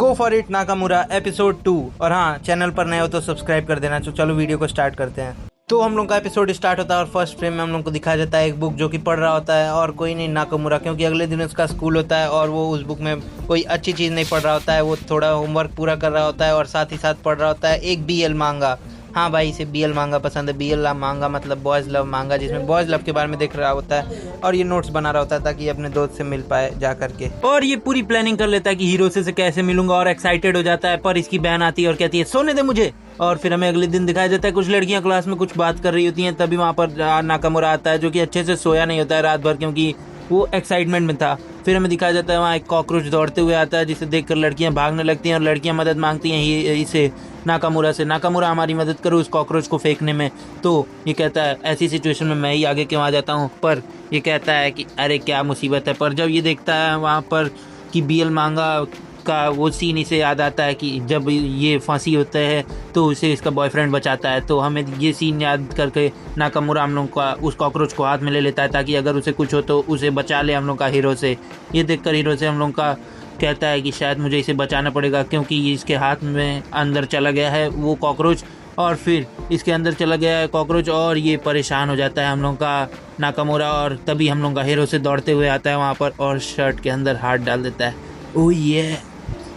Go for it Nakamura episode 2। और हाँ, channel पर नए हो तो सब्सक्राइब कर देना। तो चलो वीडियो को स्टार्ट करते हैं। तो हम लोग का एपिसोड स्टार्ट होता है और फर्स्ट फ्रेम में हम लोग को दिखाया जाता है एक बुक जो कि पढ़ रहा होता है और कोई नहीं नाकामुरा, क्योंकि अगले दिन उसका स्कूल होता है और वो उस बुक में कोई अच्छी चीज़ नहीं पढ़ रहा होता है। वो थोड़ा होमवर्क पूरा कर रहा होता है और साथ ही साथ पढ़ रहा होता है एक BL मांगा। हाँ भाई, इसे BL मांगा पसंद है। BL मांगा मतलब बॉयज़ लव मांगा, जिसमें बॉयज़ लव के बारे में देख रहा होता है और ये नोट्स बना रहा होता है ताकि अपने दोस्त से मिल पाए जा करके। और ये पूरी प्लानिंग कर लेता है कि हीरो से कैसे मिलूंगा और एक्साइटेड हो जाता है, पर इसकी बहन आती है और कहती है सोने दे मुझे। और फिर हमें अगले दिन दिखाया जाता है कुछ लड़कियां क्लास में कुछ बात कर रही होती हैं, तभी वहाँ पर नाकामुरा आता है जो कि अच्छे से सोया नहीं होता है रात भर, क्योंकि वो एक्साइटमेंट में था। फिर हमें दिखाया जाता है वहाँ एक कॉकरोच दौड़ते हुए आता है, जिसे देखकर लड़कियां भागने लगती हैं और लड़कियां मदद मांगती हैं इसे नाकामुरा से। नाकामुरा हमारी मदद करो उस कॉकरोच को फेंकने में। तो ये कहता है ऐसी सिचुएशन में मैं ही आगे क्यों आ जाता हूँ, पर ये कहता है कि अरे क्या मुसीबत है। पर जब ये देखता है वहाँ पर कि BL मांगा का वो सीन इसे याद आता है कि जब ये फांसी होता है तो उसे इसका बॉयफ्रेंड बचाता है। तो हमें ये सीन याद करके नाकामुरा हम लोग का उस कॉकरोच को हाथ में ले लेता है ताकि अगर उसे कुछ हो तो उसे बचा ले हम लोग का हीरो से। ये देखकर हीरो से हम लोग का कहता है कि शायद मुझे इसे बचाना पड़ेगा, क्योंकि इसके हाथ में अंदर चला गया है वो कॉकरोच, और फिर इसके अंदर चला गया है कॉकरोच और ये परेशान हो जाता है हम लोग का नाकामुरा। और तभी हम लोग का हीरो से दौड़ते हुए आता है वहाँ पर और शर्ट के अंदर हाथ डाल देता है। ओह ये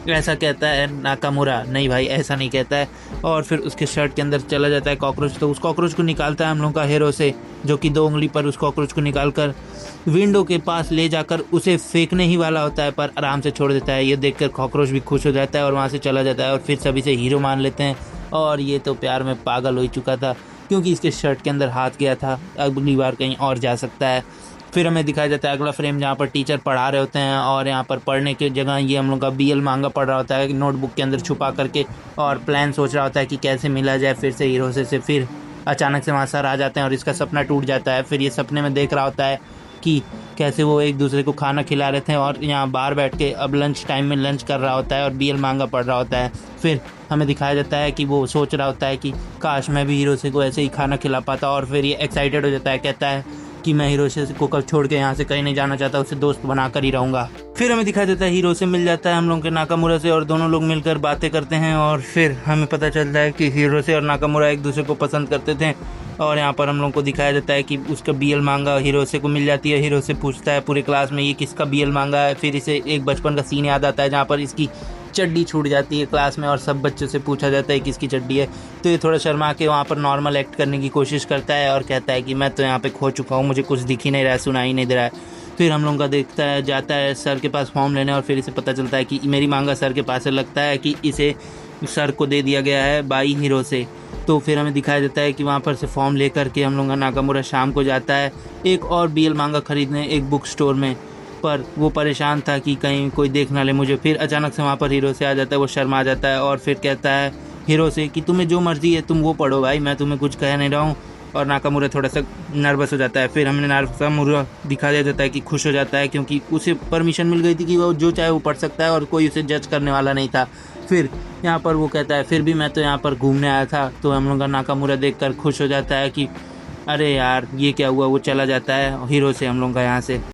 ऐसा कहता है नाकामुरा। नहीं भाई, ऐसा नहीं कहता है। और फिर उसके शर्ट के अंदर चला जाता है कॉकरोच। तो उस कॉकरोच को निकालता है हम लोग का हीरो से, जो कि 2 उंगली पर उस कॉकरोच को निकालकर विंडो के पास ले जाकर उसे फेंकने ही वाला होता है, पर आराम से छोड़ देता है। ये देखकर कॉकरोच भी खुश हो जाता है और वहाँ से चला जाता है और फिर सभी से हीरो मान लेते हैं। और ये तो प्यार में पागल हो चुका था क्योंकि इसके शर्ट के अंदर हाथ गया था, अगली बार कहीं और जा सकता है। फिर हमें दिखाया जाता है अगला फ्रेम जहाँ पर टीचर पढ़ा रहे होते हैं और यहाँ पर पढ़ने की जगह ये हम लोग का BL मांगा पढ़ रहा होता है नोटबुक के अंदर छुपा करके, और प्लान सोच रहा होता है कि कैसे मिला जाए फिर से हीरो से। फिर अचानक से वहाँ सर आ जाते हैं और इसका सपना टूट जाता है। फिर ये सपने में देख रहा होता है कि कैसे वो एक दूसरे को खाना खिला रहे थे और यहाँ बाहर बैठ के अब लंच टाइम में लंच कर रहा होता है और BL मांगा पढ़ रहा होता है। फिर हमें दिखाया जाता है कि वो सोच रहा होता है कि काश मैं भी हीरो से को ऐसे ही खाना खिला पाता, और फिर ये एक्साइटेड हो जाता है, कहता है कि मैं हीरो से को कब छोड़ के यहाँ से कहीं नहीं जाना चाहता, उसे दोस्त बनाकर ही रहूँगा। फिर हमें दिखाया जाता है हीरो से मिल जाता है हम लोग के नाकामुरा से और दोनों लोग मिलकर बातें करते हैं। और फिर हमें पता चलता है कि हीरो से और नाकामुरा एक दूसरे को पसंद करते थे। और यहाँ पर हम लोग को दिखाया जाता है कि उसका BL मांगा हीरो से को मिल जाती है। हीरो से पूछता है पूरे क्लास में ये किसका BL मांगा है। फिर इसे एक बचपन का सीन याद आता है जहाँ पर इसकी चड्डी छूट जाती है क्लास में और सब बच्चों से पूछा जाता है किसकी चड्डी है। तो ये थोड़ा शर्मा के वहाँ पर नॉर्मल एक्ट करने की कोशिश करता है और कहता है कि मैं तो यहाँ पे खो चुका हूँ, मुझे कुछ दिख ही नहीं रहा है, सुना ही नहीं दे रहा है। फिर हम लोग का देखता है जाता है सर के पास फॉर्म लेने और फिर इसे पता चलता है कि मेरी मांगा सर के पास है। लगता है कि इसे सर को दे दिया गया है बाई हीरो से। तो फिर हमें दिखाया जाता है कि वहाँ पर से फॉर्म ले करके हम लोग का नाकामुरा शाम को जाता है एक और BL मांगा खरीदने एक बुक स्टोर में, पर वो परेशान था कि कहीं कोई देख ना ले मुझे। फिर अचानक से वहाँ पर हीरो से आ जाता है, वो शर्मा जाता है और फिर कहता है हीरो से कि तुम्हें जो मर्जी है तुम वो पढ़ो भाई, मैं तुम्हें कुछ कह नहीं रहा हूँ। और नाकामुरा थोड़ा सा नर्वस हो जाता है। फिर हमने नाकामुरा दिखाया जाता है कि खुश हो जाता है क्योंकि उसे परमिशन मिल गई थी कि वो जो चाहे वो पढ़ सकता है और कोई उसे जज करने वाला नहीं था। फिर यहाँ पर वो कहता है फिर भी मैं तो यहाँ पर घूमने आया था। तो हम लोग का नाकामुरा देखकर खुश हो जाता है कि अरे यार ये क्या हुआ। वो चला जाता है हीरो से हम लोग का यहाँ से।